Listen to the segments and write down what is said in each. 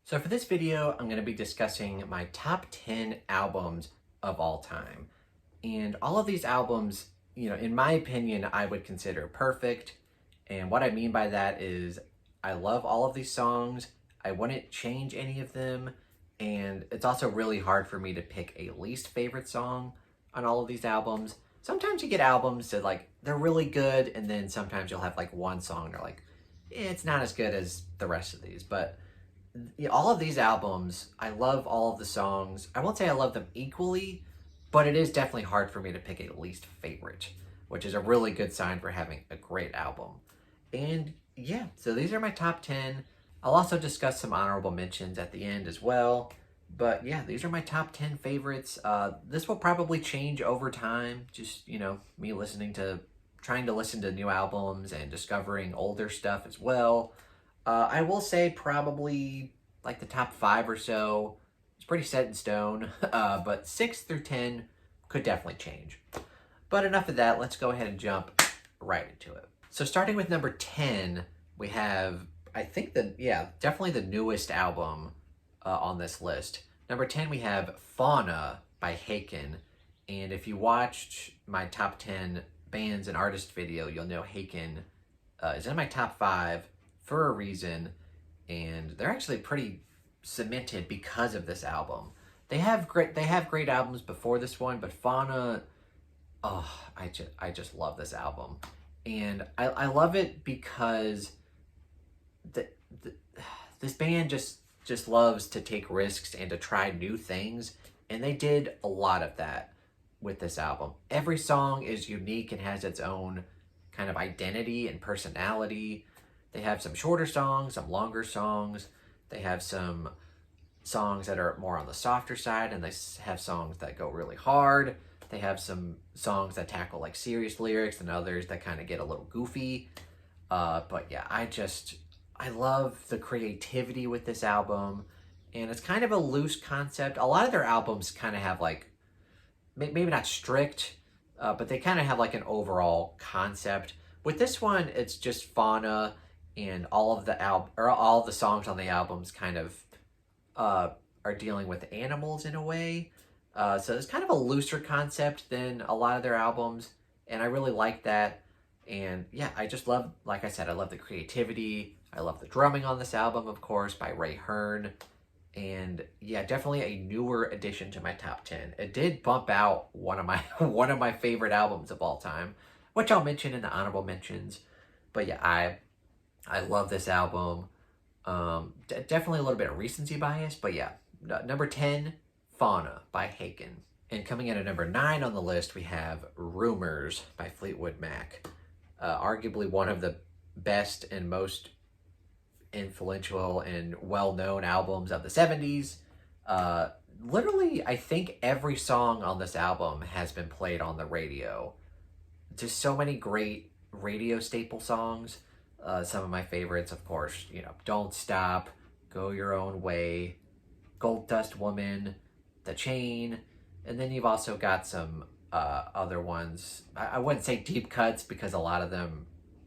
So for this video, I'm going to be discussing my top 10 albums of all time. And all of these albums, in my opinion, I would consider perfect. And what I mean by that is I love all of these songs. I wouldn't change any of them. And it's also really hard for me to pick a least favorite song on all of these albums. Sometimes you get albums that they're really good, and then sometimes you'll have one song they're like, it's not as good as the rest of these. But yeah, all of these albums, I love all of the songs. I won't say I love them equally, but it is definitely hard for me to pick a least favorite, which is a really good sign for having a great album. And yeah, so these are my top 10. I'll also discuss some honorable mentions at the end as well. But yeah, these are my top 10 favorites. This will probably change over time. Just, me trying to listen to new albums and discovering older stuff as well. I will say probably like the top 5 or so. It's pretty set in stone, but 6 through 10 could definitely change. But enough of that, let's go ahead and jump right into it. So starting with number 10, we have, definitely the newest album on this list. Number 10, we have Fauna by Haken. And if you watched my top 10 bands and artists video, you'll know Haken is in my top 5 for a reason, and they're actually pretty cemented because of this album. They have great albums before this one, but Fauna, oh, I just love this album. And I love it because this band just loves to take risks and to try new things, and they did a lot of that with this album. Every song is unique and has its own kind of identity and personality. They have some shorter songs, some longer songs. They have some songs that are more on the softer side, and they have songs that go really hard. They have some songs that tackle serious lyrics and others that kind of get a little goofy. But yeah, I love the creativity with this album, and it's kind of a loose concept. A lot of their albums kind of have maybe not strict, but they kind of have an overall concept. With this one, it's just Fauna, and all of the songs on the albums kind of are dealing with animals in a way. So it's kind of a looser concept than a lot of their albums, and I really like that. And yeah, I just love, like I said, I love the creativity. I love the drumming on this album, of course, by Ray Hearn. And yeah, definitely a newer addition to my top 10. It did bump out one of my favorite albums of all time, which I'll mention in the honorable mentions. But yeah, I love this album. Definitely a little bit of recency bias, but yeah. Number 10, Fauna by Haken. And coming in at number 9 on the list, we have Rumors by Fleetwood Mac. Arguably one of the best and most influential and well-known albums of the 70s. Literally, I think every song on this album has been played on the radio. Just so many great radio staple songs. Some of my favorites, of course, Don't Stop, Go Your Own Way, Gold Dust Woman, The Chain, and then you've also got some other ones. I wouldn't say deep cuts because a lot of them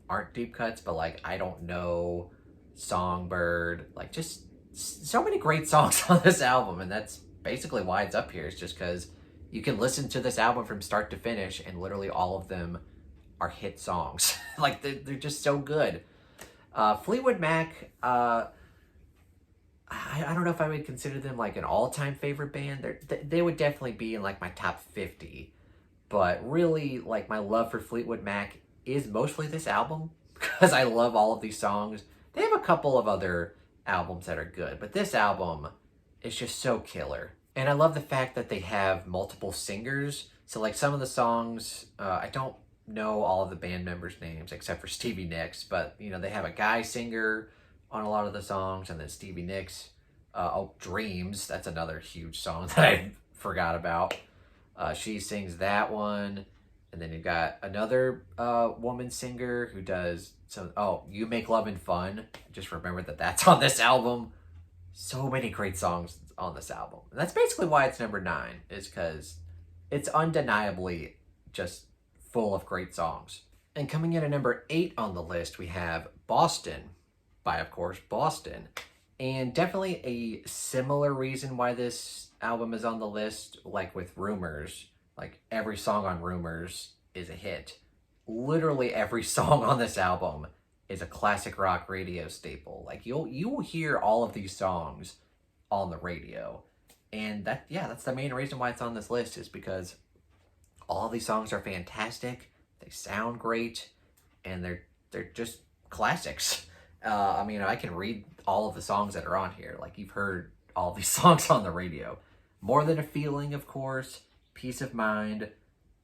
aren't deep cuts, but I Don't Know, Songbird, just so many great songs on this album, and that's basically why it's up here. It's just because you can listen to this album from start to finish, and literally all of them are hit songs. They're just so good. Fleetwood Mac, I don't know if I would consider them an all-time favorite band. They would definitely be in my top 50. But really, my love for Fleetwood Mac is mostly this album because I love all of these songs. They have a couple of other albums that are good, but this album is just so killer. And I love the fact that they have multiple singers. So some of the songs, I don't know all of the band members' names except for Stevie Nicks, but they have a guy singer on a lot of the songs, and then Stevie Nicks, Dreams, that's another huge song that I forgot about. She sings that one, and then you got another woman singer who does You Make Lovin' Fun. Just remember that that's on this album. So many great songs on this album. And that's basically why it's number 9, is because it's undeniably just full of great songs. And coming in at number 8 on the list, we have Boston by, of course, Boston. And definitely a similar reason why this album is on the list, like with Rumors. Like every song on Rumors is a hit. Literally every song on this album is a classic rock radio staple. Like you will hear all of these songs on the radio. And that's the main reason why it's on this list, is because all these songs are fantastic. They sound great, and they're just classics. I mean, I can read all of the songs that are on here. Like, you've heard all these songs on the radio. More Than a Feeling, of course. Peace of Mind.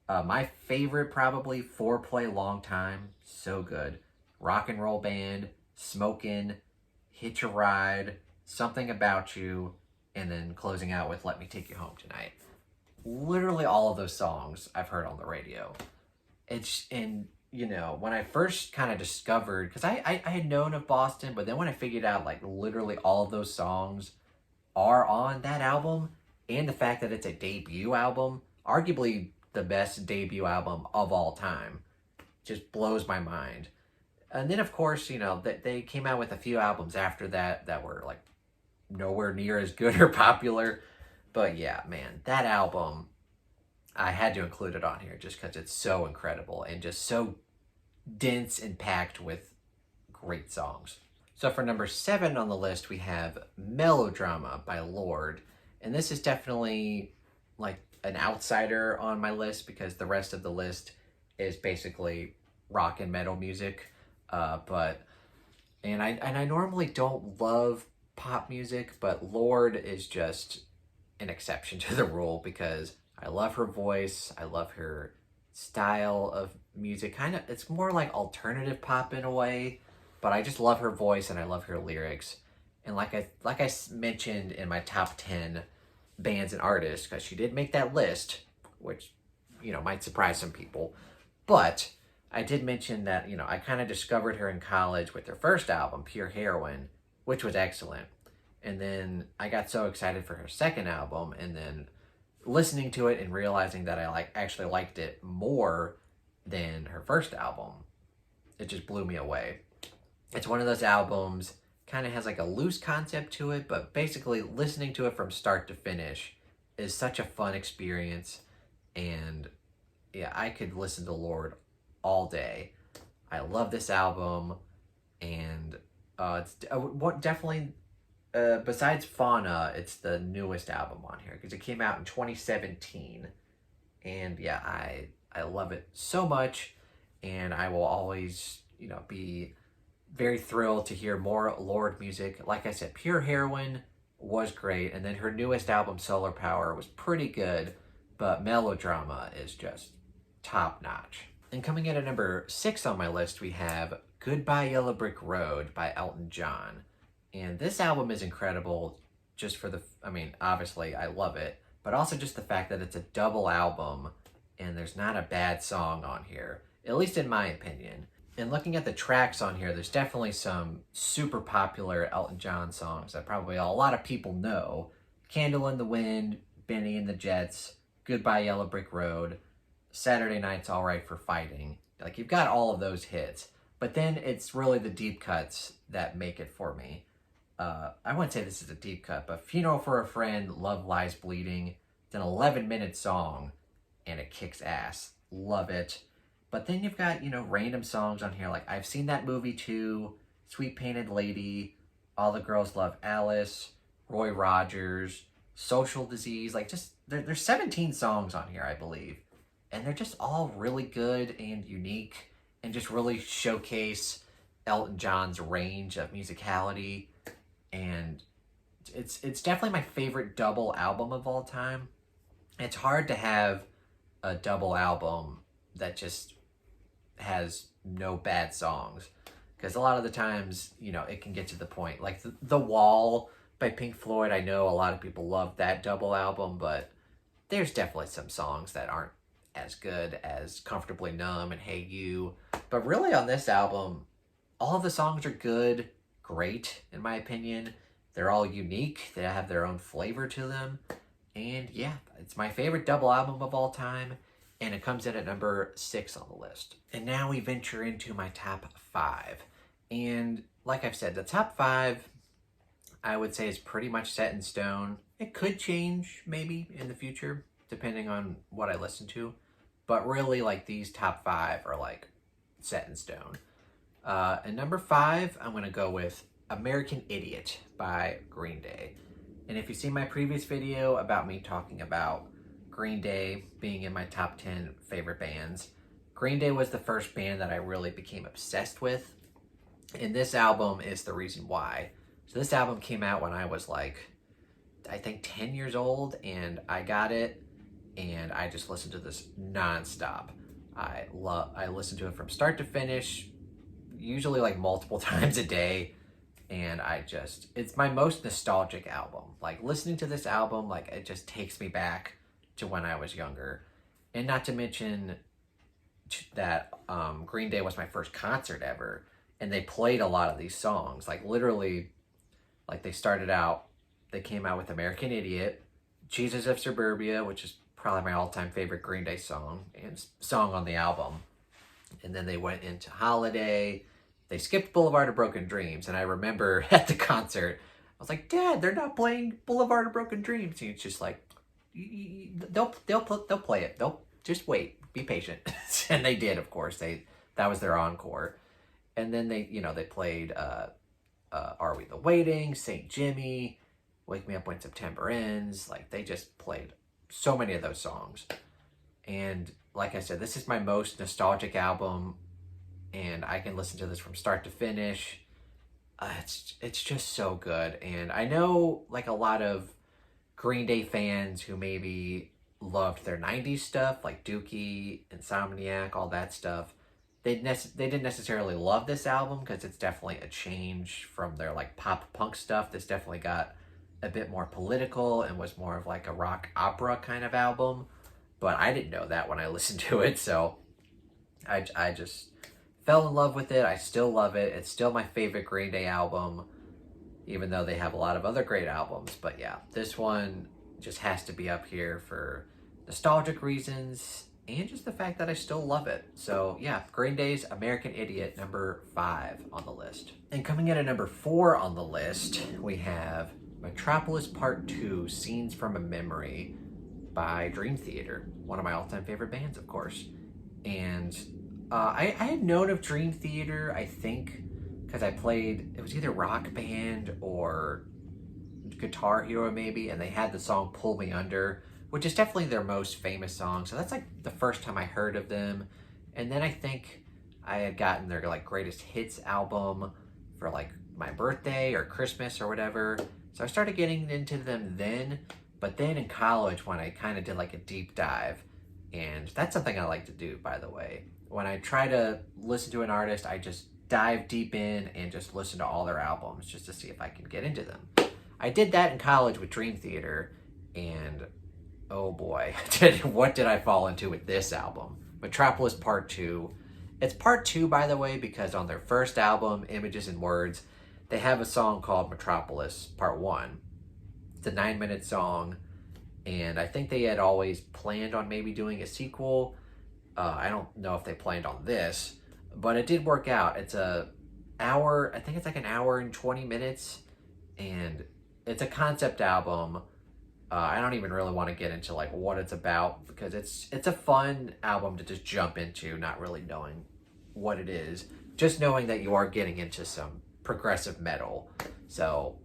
My favorite, probably, Foreplay Long Time. So good. Rock and Roll Band. Smokin'. Hitch a Ride. Something About You. And then closing out with Let Me Take You Home Tonight. Literally all of those songs I've heard on the radio. And when I first kind of discovered, because I had known of Boston, but then when I figured out, like, literally all of those songs are on that album, and the fact that it's a debut album, arguably the best debut album of all time, just blows my mind. And then, of course, they came out with a few albums after that were, like, nowhere near as good or popular. But yeah, man, that album, I had to include it on here just because it's so incredible and just so dense and packed with great songs. So for number 7 on the list, we have Melodrama by Lorde. And this is definitely like an outsider on my list because the rest of the list is basically rock and metal music. I normally don't love pop music, but Lorde is just an exception to the rule because I love her voice. I love her style of music. Kind of, it's more like alternative pop in a way, but I just love her voice and I love her lyrics. And like I mentioned in my top 10 bands and artists, because she did make that list, which might surprise some people, but I did mention that I kind of discovered her in college with her first album, Pure Heroine, which was excellent. And then I got so excited for her second album, and then listening to it and realizing that I actually liked it more than her first album, it just blew me away. It's one of those albums, kind of has like a loose concept to it, but basically listening to it from start to finish is such a fun experience. And yeah, I could listen to Lorde all day. I love this album, and it's definitely, besides Fauna, it's the newest album on here because it came out in 2017. And yeah, I love it so much, and I will always, be very thrilled to hear more Lorde music. Like I said, Pure Heroine was great, and then her newest album, Solar Power, was pretty good, but Melodrama is just top notch. And coming in at number 6 on my list, we have Goodbye Yellow Brick Road by Elton John. And this album is incredible just for obviously I love it, but also just the fact that it's a double album and there's not a bad song on here, at least in my opinion. And looking at the tracks on here, there's definitely some super popular Elton John songs that probably a lot of people know. Candle in the Wind, Benny and the Jets, Goodbye Yellow Brick Road, Saturday Night's All Right for Fighting. Like, you've got all of those hits, but then it's really the deep cuts that make it for me. I wouldn't say this is a deep cut, but Funeral for a Friend, Love Lies Bleeding. It's an 11-minute song, and it kicks ass. Love it. But then you've got, random songs on here, like I've Seen That Movie Too, Sweet Painted Lady, All the Girls Love Alice, Roy Rogers, Social Disease. Like, just, there's 17 songs on here, I believe. And they're just all really good and unique, and just really showcase Elton John's range of musicality. And it's definitely my favorite double album of all time. It's hard to have a double album that just has no bad songs, because a lot of the times, it can get to the point. Like the Wall by Pink Floyd, I know a lot of people love that double album, but there's definitely some songs that aren't as good as Comfortably Numb and Hey You. But really on this album, all of the songs are good, great, in my opinion. They're all unique. They have their own flavor to them. And yeah, it's my favorite double album of all time. And it comes in at number 6 on the list. And now we venture into my top 5. And like I've said, the top 5, I would say is pretty much set in stone. It could change maybe in the future, depending on what I listen to. But really, like, these top 5 are like set in stone. And number 5, I'm going to go with American Idiot by Green Day. And if you see my previous video about me talking about Green Day being in my top 10 favorite bands, Green Day was the first band that I really became obsessed with. And this album is the reason why. So this album came out when I was like, I think 10 years old, and I got it, and I just listened to this nonstop. I listened to it from start to finish, usually like multiple times a day, and it's my most nostalgic album. Like, listening to this album, like, it just takes me back to when I was younger. And not to mention that Green Day was my first concert ever, and they played a lot of these songs. Like, literally, like, they came out with American Idiot, Jesus of Suburbia, which is probably my all-time favorite Green Day song, and song on the album. And then they went into Holiday. They skipped Boulevard of Broken Dreams, and I remember at the concert, I was like, Dad, they're not playing Boulevard of Broken Dreams. And it's just like, they'll play it. They'll just wait, be patient. And they did, of course. That was their encore. And then they played Are We the Waiting, St. Jimmy, Wake Me Up When September Ends. Like, they just played so many of those songs. And like I said, this is my most nostalgic album, and I can listen to this from start to finish. It's just so good. And I know, like, a lot of Green Day fans who maybe loved their 90s stuff, like Dookie, Insomniac, all that stuff, they didn't necessarily love this album because it's definitely a change from their, like, pop punk stuff. This definitely got a bit more political and was more of like a rock opera kind of album. But I didn't know that when I listened to it, so I just fell in love with it. I still love it. It's still my favorite Green Day album, even though they have a lot of other great albums. But yeah, this one just has to be up here for nostalgic reasons and just the fact that I still love it. So yeah, Green Day's American Idiot, number 5 on the list. And coming in at number 4 on the list, we have Metropolis Part 2, Scenes from a Memory by Dream Theater, one of my all-time favorite bands, of course. And I had known of Dream Theater, I think, because I played, it was either Rock Band or Guitar Hero maybe, and they had the song Pull Me Under, which is definitely their most famous song. So that's like the first time I heard of them. And then I think I had gotten their like greatest hits album for like my birthday or Christmas or whatever. So I started getting into them then, but then in college when I kind of did like a deep dive, and that's something I like to do, by the way. When I try to listen to an artist, I just dive deep in and just listen to all their albums just to see if I can get into them. I did that in college with Dream Theater, and oh boy, what did I fall into with this album? Metropolis Part 2. It's Part 2, by the way, because on their first album, Images and Words, they have a song called Metropolis Part 1. It's a 9-minute song, and I think they had always planned on maybe doing a sequel. I don't know if they planned on this, but it did work out. It's I think it's like an hour and 20 minutes, and it's a concept album. I don't even really want to get into like what it's about, because it's a fun album to just jump into, not really knowing what it is, just knowing that you are getting into some progressive metal. So,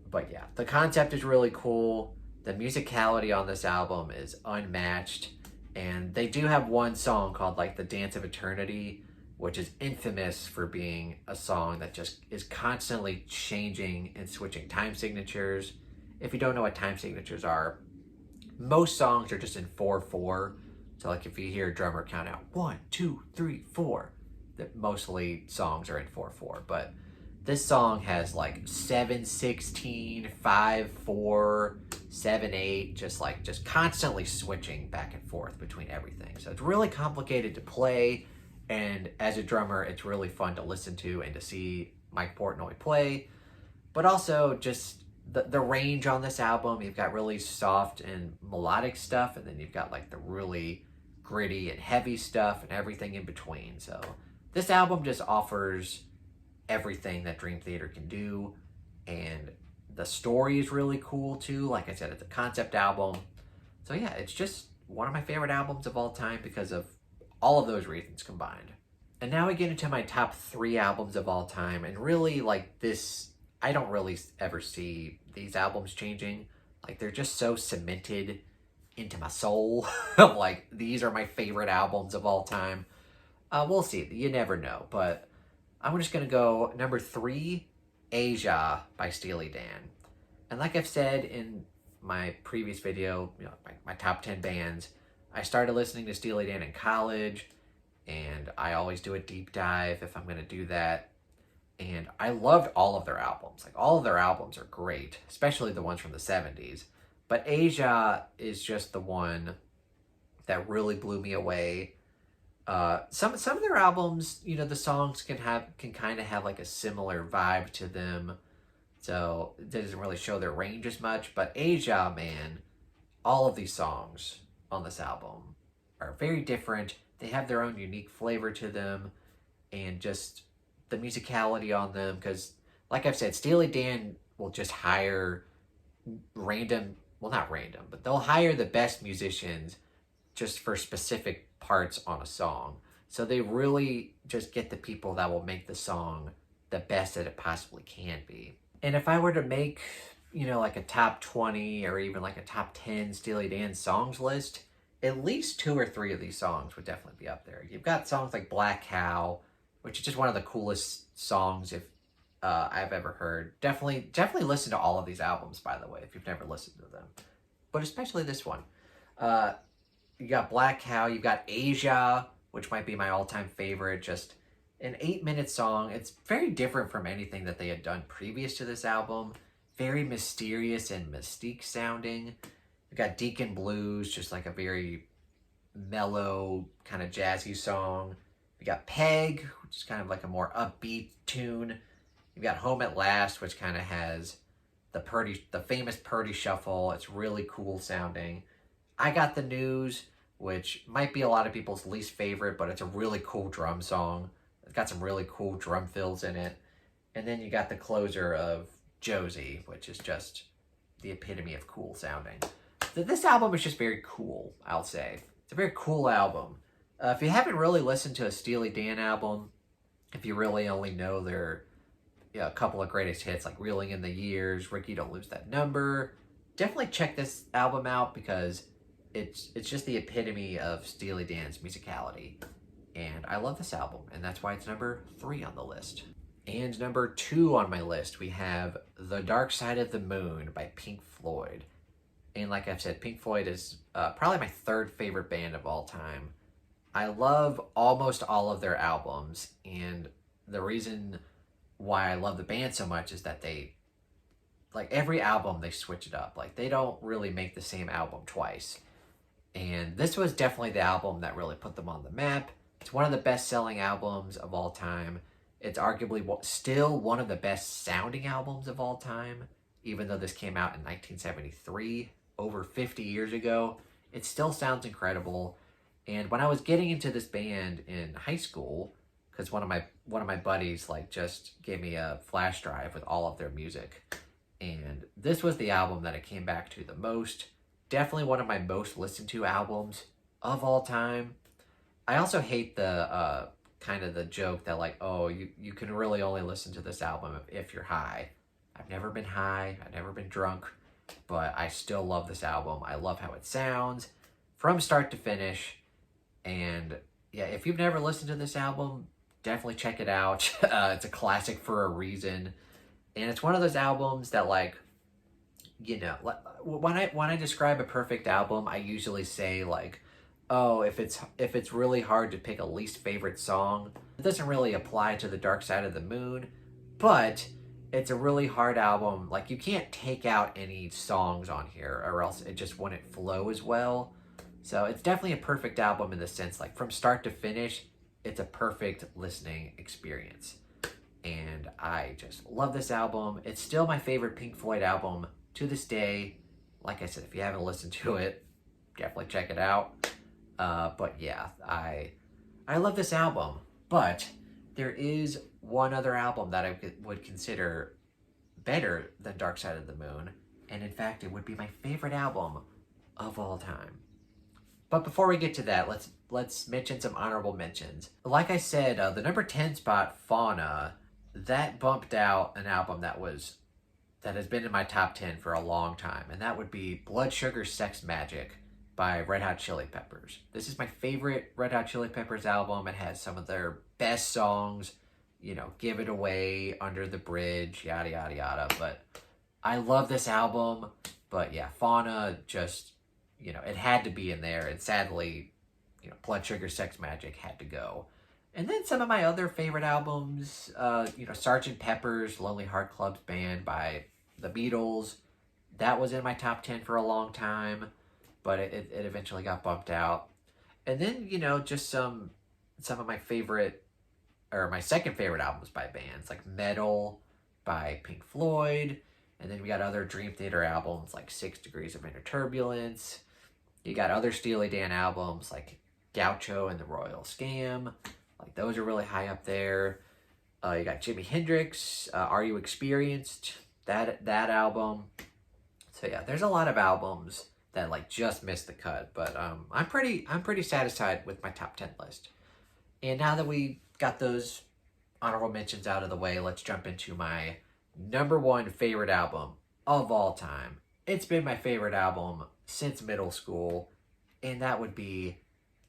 but yeah, the concept is really cool. The musicality on this album is unmatched, and they do have one song called like The Dance of Eternity, which is infamous for being a song that just is constantly changing and switching time signatures. If you don't know what time signatures are, most songs are just in 4/4. So like if you hear a drummer count out 1, 2, 3, 4, that mostly songs are in 4/4. But this song has like 7/16, 5/4, 7/8, just constantly switching back and forth between everything. So it's really complicated to play, and as a drummer, it's really fun to listen to and to see Mike Portnoy play. But also just the range on this album, you've got really soft and melodic stuff, and then you've got like the really gritty and heavy stuff and everything in between. So this album just offers everything that Dream Theater can do. and the story is really cool too. Like I said, it's a concept album. So yeah, it's just one of my favorite albums of all time because of all of those reasons combined. And now we get into my top 3 albums of all time. And really, like this, I don't really ever see these albums changing. Like they're just so cemented into my soul. Like these are my favorite albums of all time. We'll see. You never know. But I'm just going to go number 3, Asia by Steely Dan. And like I've said in my previous video, my top 10 bands, I started listening to Steely Dan in college, and I always do a deep dive if I'm going to do that. And I loved all of their albums. Like all of their albums are great, especially the ones from the 70s. But Asia is just the one that really blew me away. Some of their albums, the songs can kind of have like a similar vibe to them. So it doesn't really show their range as much. But Asia, man, all of these songs on this album are very different. They have their own unique flavor to them, and just the musicality on them. Because, like I've said, Steely Dan will just hire not random, but they'll hire the best musicians just for specific parts on a song. So they really just get the people that will make the song the best that it possibly can be. And if I were to make, like a top 20 or even like a top 10 Steely Dan songs list, at least 2 or 3 of these songs would definitely be up there. You've got songs like Black Cow, which is just one of the coolest songs I've ever heard. Definitely listen to all of these albums, by the way, if you've never listened to them. But especially this one. You got Black Cow, you've got Asia, which might be my all-time favorite, just an 8-minute song. It's very different from anything that they had done previous to this album. Very mysterious and mystique sounding. We got Deacon Blues, just like a very mellow, kind of jazzy song. We got Peg, which is kind of like a more upbeat tune. You got Home at Last, which kind of has the famous Purdy Shuffle. It's really cool sounding. I Got the News, which might be a lot of people's least favorite, but it's a really cool drum song. It's got some really cool drum fills in it. And then you got the closer of Josie, which is just the epitome of cool sounding. This album is just very cool, I'll say. It's a very cool album. If you haven't really listened to a Steely Dan album, if you really only know their a couple of greatest hits like Reeling in the Years, Ricky Don't Lose That Number, definitely check this album out because it's just the epitome of Steely Dan's musicality. And I love this album, and that's why it's number 3 on the list. And number 2 on my list, we have The Dark Side of the Moon by Pink Floyd. And like I've said, Pink Floyd is probably my 3rd favorite band of all time. I love almost all of their albums, and the reason why I love the band so much is that they, like every album, they switch it up. Like they don't really make the same album twice. And this was definitely the album that really put them on the map. It's one of the best-selling albums of all time. It's arguably still one of the best sounding albums of all time, even though this came out in 1973, over 50 years ago. It still sounds incredible. And when I was getting into this band in high school, because one of my buddies just gave me a flash drive with all of their music, and this was the album that I came back to the most. Definitely one of my most listened to albums of all time. I also hate the kind of the joke that you can really only listen to this album if you're high. I've never been high, I've never been drunk, but I still love this album. I love how it sounds from start to finish. And yeah, if you've never listened to this album, definitely check it out. It's a classic for a reason. And it's one of those albums that when I describe a perfect album, I usually say if it's really hard to pick a least favorite song, it doesn't really apply to The Dark Side of the Moon, but it's a really hard album. You can't take out any songs on here or else it just wouldn't flow as well. So it's definitely a perfect album in the sense, from start to finish, it's a perfect listening experience. And I just love this album. It's still my favorite Pink Floyd album to this day. Like I said, if you haven't listened to it, definitely check it out. But yeah, I love this album. But there is one other album that I would consider better than Dark Side of the Moon. And in fact, it would be my favorite album of all time. But before we get to that, let's mention some honorable mentions. Like I said, the number 10 spot, Fauna, that bumped out an album that has been in my top 10 for a long time, and that would be Blood Sugar Sex Magic by Red Hot Chili Peppers. This is my favorite Red Hot Chili Peppers album. It has some of their best songs, you know, Give It Away, Under the Bridge, yada, yada, yada. But I love this album. But yeah, Fauna just, you know, it had to be in there. And sadly, you know, Blood Sugar Sex Magic had to go. And then some of my other favorite albums, you know, Sgt. Pepper's Lonely Heart Club Band by the Beatles. That was in my top 10 for a long time, but it eventually got bumped out. And then, you know, just some of my favorite, or my second favorite albums by bands, like Metal by Pink Floyd. And then we got other Dream Theater albums like 6 Degrees of Inner Turbulence. You got other Steely Dan albums like Gaucho and the Royal Scam. Like, those are really high up there. You got Jimi Hendrix, Are You Experienced? That album. So yeah, there's a lot of albums that like just missed the cut, but I'm pretty satisfied with my top 10 list. And now that we got those honorable mentions out of the way, let's jump into my number 1 favorite album of all time. It's been my favorite album since middle school, and that would be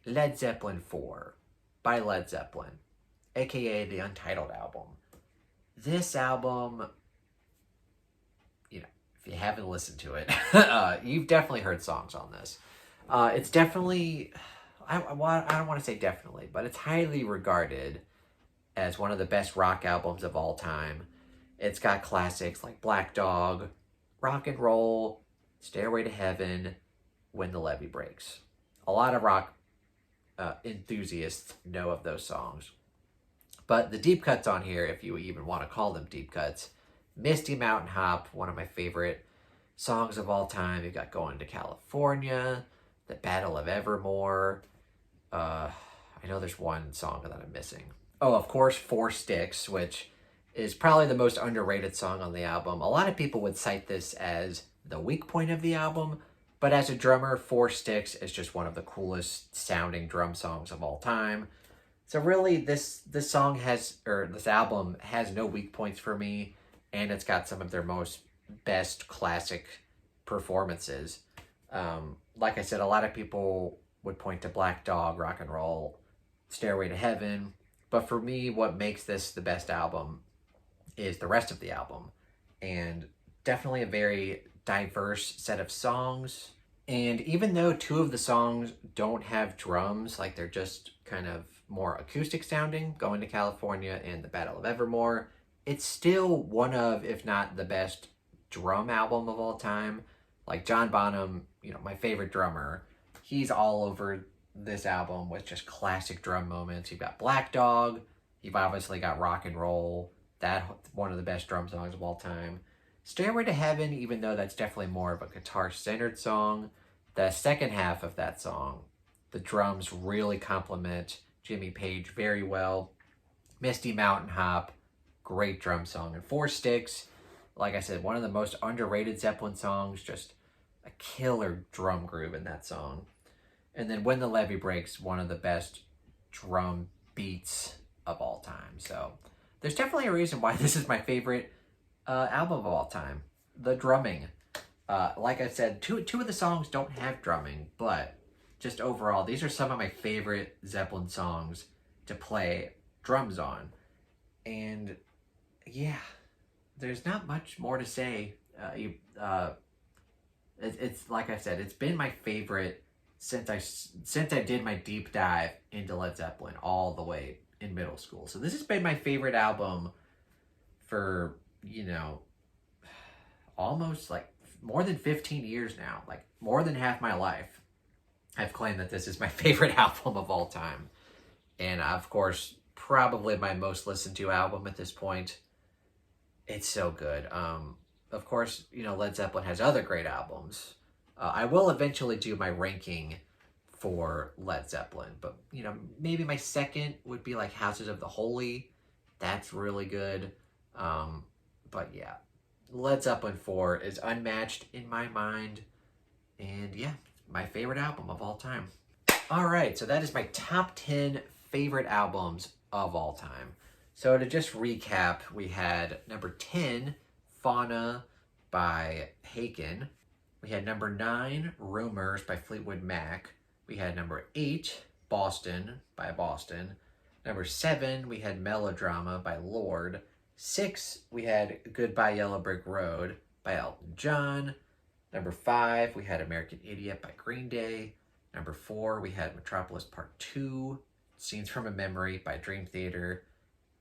Led Zeppelin 4 by Led Zeppelin, aka the Untitled album. This album, you know, if you haven't listened to it, you've definitely heard songs on this. It's definitely, I don't want to say definitely, but it's highly regarded as one of the best rock albums of all time. It's got classics like Black Dog, Rock and Roll, Stairway to Heaven, When the Levee Breaks. A lot of rock enthusiasts know of those songs. But the deep cuts on here, if you even want to call them deep cuts, Misty Mountain Hop, one of my favorite songs of all time. You've got Going to California, The Battle of Evermore. I know there's one song that I'm missing. Oh, of course, Four Sticks, which is probably the most underrated song on the album. A lot of people would cite this as the weak point of the album, but as a drummer, Four Sticks is just one of the coolest sounding drum songs of all time. So really, this song has, or this album has no weak points for me, and it's got some of their most best classic performances. Like I said, a lot of people would point to Black Dog, Rock and Roll, Stairway to Heaven, but for me, what makes this the best album is the rest of the album, and definitely a very diverse set of songs. And even though 2 of the songs don't have drums, like they're just kind of more acoustic sounding, Going to California and The Battle of Evermore, it's still one of, if not the best drum album of all time. Like John Bonham, you know, my favorite drummer, he's all over this album with just classic drum moments. You've got Black Dog, you've obviously got Rock and Roll, that one of the best drum songs of all time. Stairway to Heaven, even though that's definitely more of a guitar-centered song, the second half of that song, the drums really complement Jimmy Page very well. Misty Mountain Hop, great drum song. And Four Sticks, like I said, one of the most underrated Zeppelin songs, just a killer drum groove in that song. And then When the Levee Breaks, one of the best drum beats of all time. So there's definitely a reason why this is my favorite album of all time. The drumming. Like I said, two of the songs don't have drumming, but just overall, these are some of my favorite Zeppelin songs to play drums on. And yeah, there's not much more to say. It's like I said, it's been my favorite since I did my deep dive into Led Zeppelin all the way in middle school. So this has been my favorite album for, you know, almost like more than 15 years now. Like more than half my life, I've claimed that this is my favorite album of all time. And of course, probably my most listened to album at this point. It's so good. Of course, you know, Led Zeppelin has other great albums. I will eventually do my ranking for Led Zeppelin, but, you know, maybe my second would be like Houses of the Holy. That's really good. But yeah, Led Zeppelin 4 is unmatched in my mind. And yeah, my favorite album of all time. All right, so that is my top 10 favorite albums of all time. So to just recap, we had number 10, Fauna by Haken. We had number 9, Rumors by Fleetwood Mac. We had number 8, Boston by Boston. Number 7, we had Melodrama by Lorde. 6, we had Goodbye Yellow Brick Road by Elton John. Number 5, we had American Idiot by Green Day. Number 4, we had Metropolis Part 2, Scenes from a Memory by Dream Theater.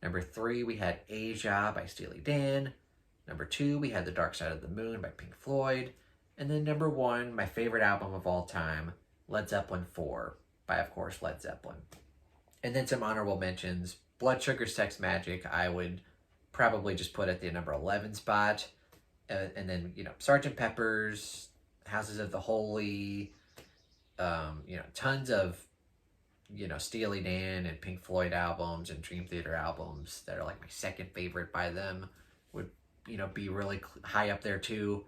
Number 3, we had Asia by Steely Dan. Number 2, we had The Dark Side of the Moon by Pink Floyd. And then number 1, my favorite album of all time, Led Zeppelin 4 by, of course, Led Zeppelin. And then some honorable mentions. Blood Sugar Sex Magic, I would probably just put at the number 11 spot. And then, Sgt. Pepper's, Houses of the Holy, tons of, Steely Dan and Pink Floyd albums and Dream Theater albums that are like my second favorite by them would, be really high up there too.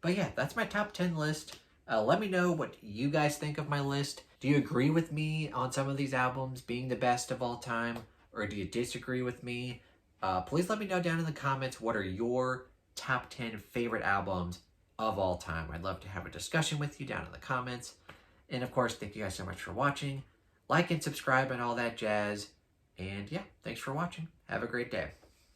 But yeah, that's my top 10 list. Let me know what you guys think of my list. Do you agree with me on some of these albums being the best of all time? Or do you disagree with me? Please let me know down in the comments what are your top 10 favorite albums of all time. I'd love to have a discussion with you down in the comments. And of course, thank you guys so much for watching. Like and subscribe and all that jazz. And yeah, thanks for watching. Have a great day.